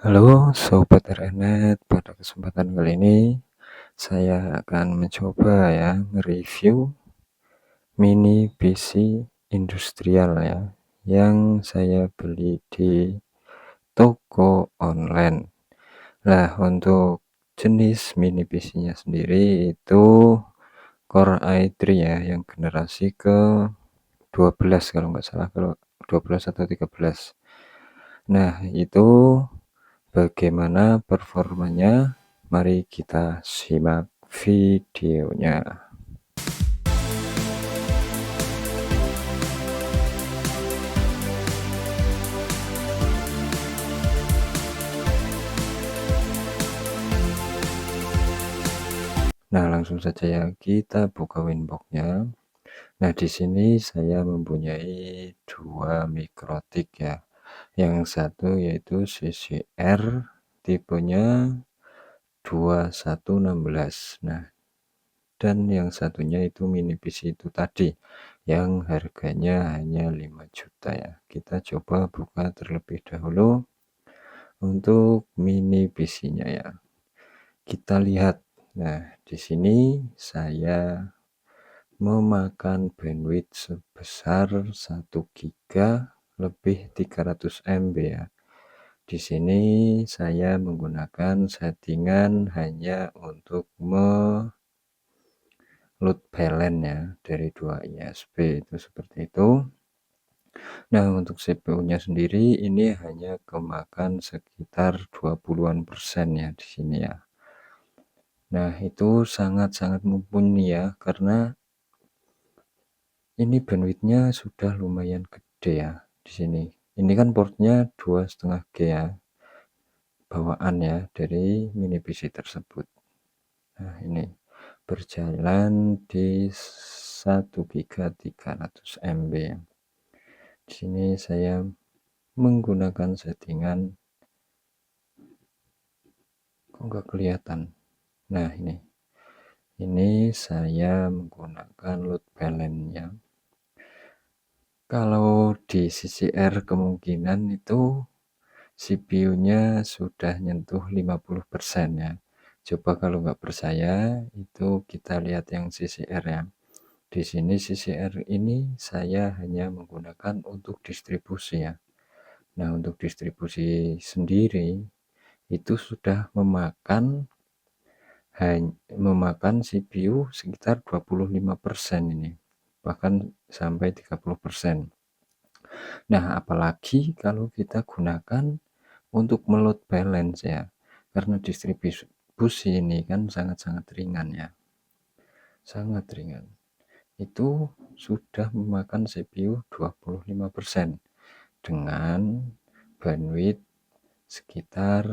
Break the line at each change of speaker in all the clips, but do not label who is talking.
Halo Sobat RNet, pada kesempatan kali ini saya akan mencoba ya mereview mini PC industrial ya yang saya beli di toko online. Nah, untuk jenis mini PC-nya sendiri itu Core i3 ya, yang generasi ke 12 kalau nggak salah, kalau 12 atau 13. Nah, itu bagaimana performanya? Mari kita simak videonya. Nah, langsung saja ya kita buka Winbox-nya. Nah, di sini saya mempunyai dua mikrotik ya. Yang satu yaitu CCR tipenya 2116. Nah, dan yang satunya itu mini PC itu tadi yang harganya hanya 5 juta ya. Kita coba buka terlebih dahulu untuk mini PC-nya ya. Kita lihat. Nah, di sini saya memakan bandwidth sebesar 1 giga lebih 300 MB ya. Di sini saya menggunakan settingan hanya untuk load balance ya dari 2 ISP itu seperti itu. Nah, untuk CPU-nya sendiri ini hanya kemakan sekitar 20-an% ya di sini ya. Nah, itu sangat-sangat mumpuni ya, karena ini bandwidth-nya sudah lumayan gede ya di sini. Ini kan portnya 2,5G ya, bawaan ya dari mini PC tersebut. Nah, ini berjalan di 1 giga 300 MB. Di sini saya menggunakan settingan, kok nggak kelihatan. Nah, ini saya menggunakan load balance ya. Kalau di CCR kemungkinan itu CPU-nya sudah nyentuh 50% ya. Coba kalau nggak percaya, itu kita lihat yang CCR ya. Di sini CCR ini saya hanya menggunakan untuk distribusi ya. Nah, untuk distribusi sendiri itu sudah memakan CPU sekitar 25% ini, bahkan sampai 30%. Nah, apalagi kalau kita gunakan untuk meload balance ya, karena distribusi ini kan sangat-sangat ringan ya, sangat ringan. Itu sudah memakan CPU 25% dengan bandwidth sekitar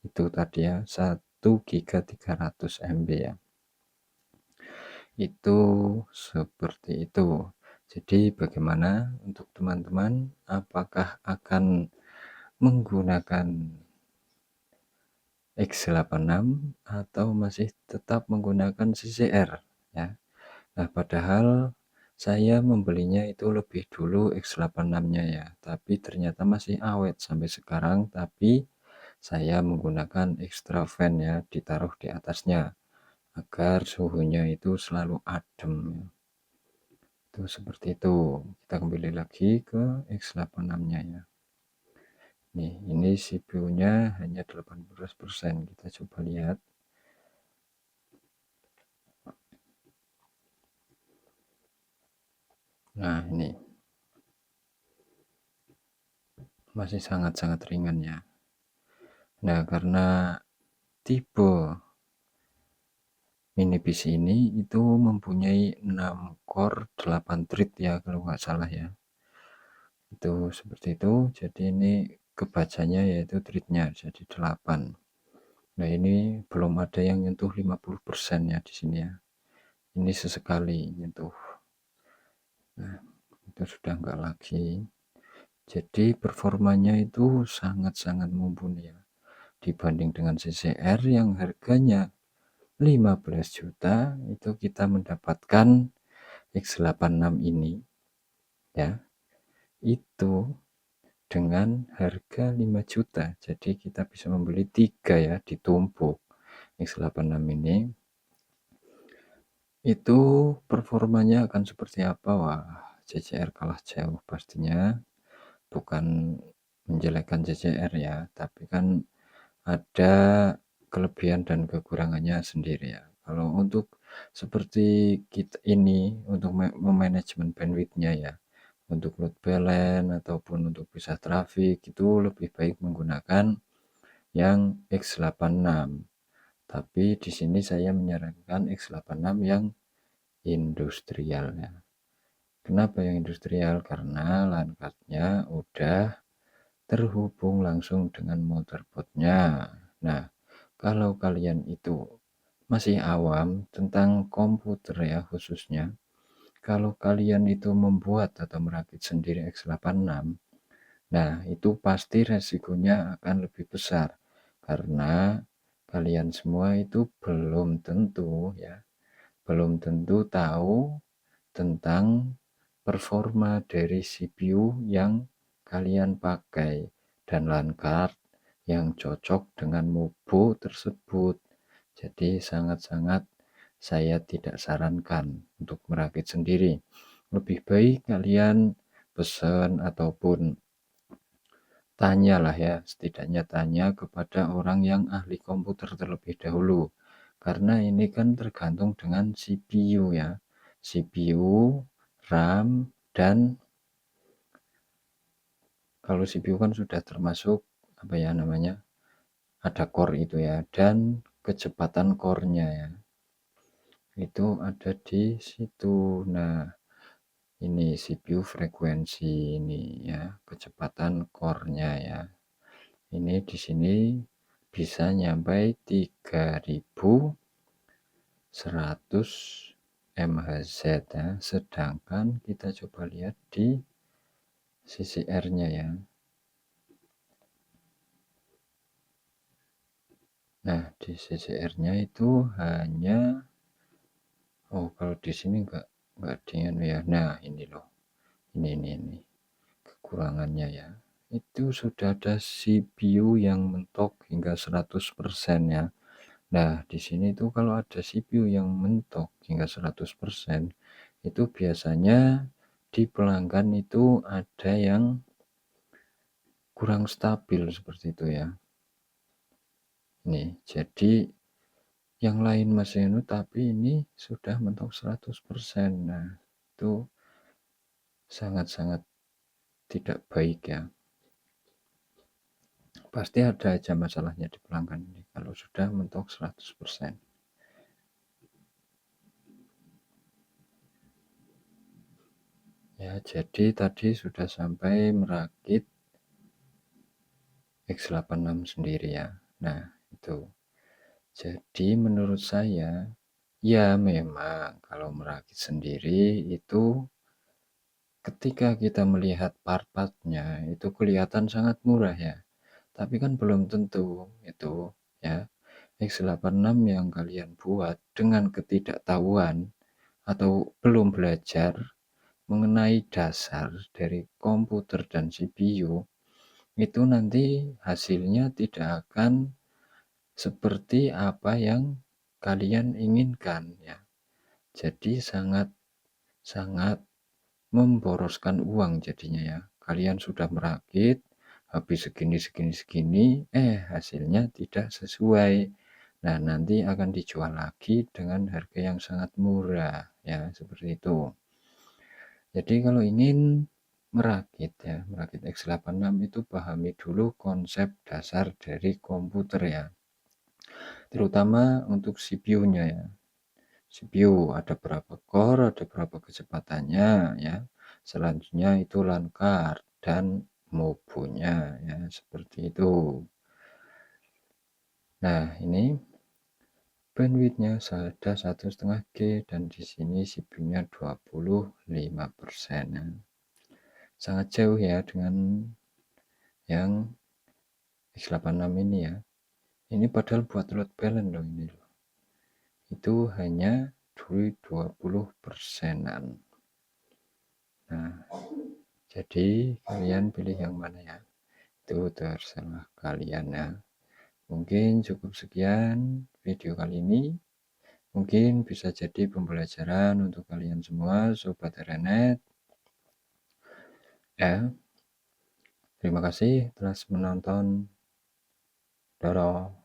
itu tadi ya, 1 giga 300 MB ya. Itu seperti itu. Jadi bagaimana untuk teman-teman, apakah akan menggunakan X86 atau masih tetap menggunakan CCR ya. Nah, padahal saya membelinya itu lebih dulu X86-nya ya, tapi ternyata masih awet sampai sekarang, tapi saya menggunakan extra fan ya, ditaruh di atasnya agar suhunya itu selalu adem. Itu seperti itu. Kita kembali lagi ke X86-nya ya. Nih, ini CPU-nya hanya 18%. Kita coba lihat. Nah, ini masih sangat-sangat ringan ya. Nah, karena tipe mini PC ini itu mempunyai 6 core 8 thread ya, kalau nggak salah ya. Itu seperti itu. Jadi ini kebacanya yaitu threadnya jadi 8. Nah, ini belum ada yang nyentuh 50% ya di sini ya. Ini sesekali nyentuh. Nah, itu sudah enggak lagi. Jadi performanya itu sangat-sangat mumpuni ya. Dibanding dengan CCR yang harganya 15 juta, itu kita mendapatkan X86 ini ya. Itu dengan harga 5 juta. Jadi kita bisa membeli 3 ya, ditumpuk. X86 ini itu performanya akan seperti apa? Wah, CCR kalah jauh pastinya. Bukan menjelekkan CCR ya, tapi kan ada kelebihan dan kekurangannya sendiri ya. Kalau untuk seperti kita ini untuk memanajemen bandwidthnya ya, untuk load balance ataupun untuk bisa traffic itu lebih baik menggunakan yang X86. Tapi di sini saya menyarankan X86 yang industrial ya. Kenapa yang industrial? Karena LAN card-nya udah terhubung langsung dengan motherboard-nya. Nah, kalau kalian itu masih awam tentang komputer ya khususnya, kalau kalian itu membuat atau merakit sendiri X86, nah itu pasti resikonya akan lebih besar karena kalian semua itu belum tentu ya, belum tentu tahu tentang performa dari CPU yang kalian pakai dan LAN card yang cocok dengan MOBO tersebut. Jadi sangat-sangat saya tidak sarankan untuk merakit sendiri. Lebih baik kalian pesan ataupun tanyalah ya, setidaknya tanya kepada orang yang ahli komputer terlebih dahulu. Karena ini kan tergantung dengan CPU ya. CPU, RAM, dan kalau CPU kan sudah termasuk apa ya namanya? Ada core itu ya, dan kecepatan core-nya ya. Itu ada di situ. Nah, ini CPU frekuensi ini ya, kecepatan core-nya ya. Ini di sini bisa nyampai 3100 MHz ya. Sedangkan kita coba lihat di CCR-nya ya. Nah, di CCR-nya itu hanya kalau di sini enggak dengan ya. Nah, ini loh. Ini kekurangannya ya. Itu sudah ada CPU yang mentok hingga 100% ya. Nah, di sini tuh kalau ada CPU yang mentok hingga 100%, itu biasanya di pelanggan itu ada yang kurang stabil seperti itu ya. Nih, jadi yang lain masih tapi ini sudah mentok 100%. Nah, itu sangat-sangat tidak baik ya. Pasti ada aja masalahnya di pelanggan ini kalau sudah mentok 100%. Ya, jadi tadi sudah sampai merakit X86 sendiri ya. Nah, itu. Jadi menurut saya, ya memang kalau merakit sendiri itu ketika kita melihat part-partnya itu kelihatan sangat murah ya. Tapi kan belum tentu itu ya. X86 yang kalian buat dengan ketidaktahuan atau belum belajar mengenai dasar dari komputer dan CPU, itu nanti hasilnya tidak akan seperti apa yang kalian inginkan ya. Jadi sangat memboroskan uang jadinya ya. Kalian sudah merakit habis segini hasilnya tidak sesuai. Nah, nanti akan dijual lagi dengan harga yang sangat murah ya, seperti itu. Jadi kalau ingin merakit ya, merakit X86 itu pahami dulu konsep dasar dari komputer ya. Terutama untuk CPU-nya ya. CPU ada berapa core, ada berapa kecepatannya ya. Selanjutnya itu LAN card dan MOBO-nya ya, seperti itu. Nah, ini bandwidthnya ada 1,5 G dan di sini CPU-nya 25%. Sangat jauh ya dengan yang X86 ini ya. Ini padahal buat load balance loh ini loh. Itu hanya 20%-an. Nah, Jadi kalian pilih yang mana ya? Itu terserah kalian ya. Mungkin cukup sekian video kali ini. Mungkin bisa jadi pembelajaran untuk kalian semua sobat Renet. Ya, terima kasih telah menonton. Dadah.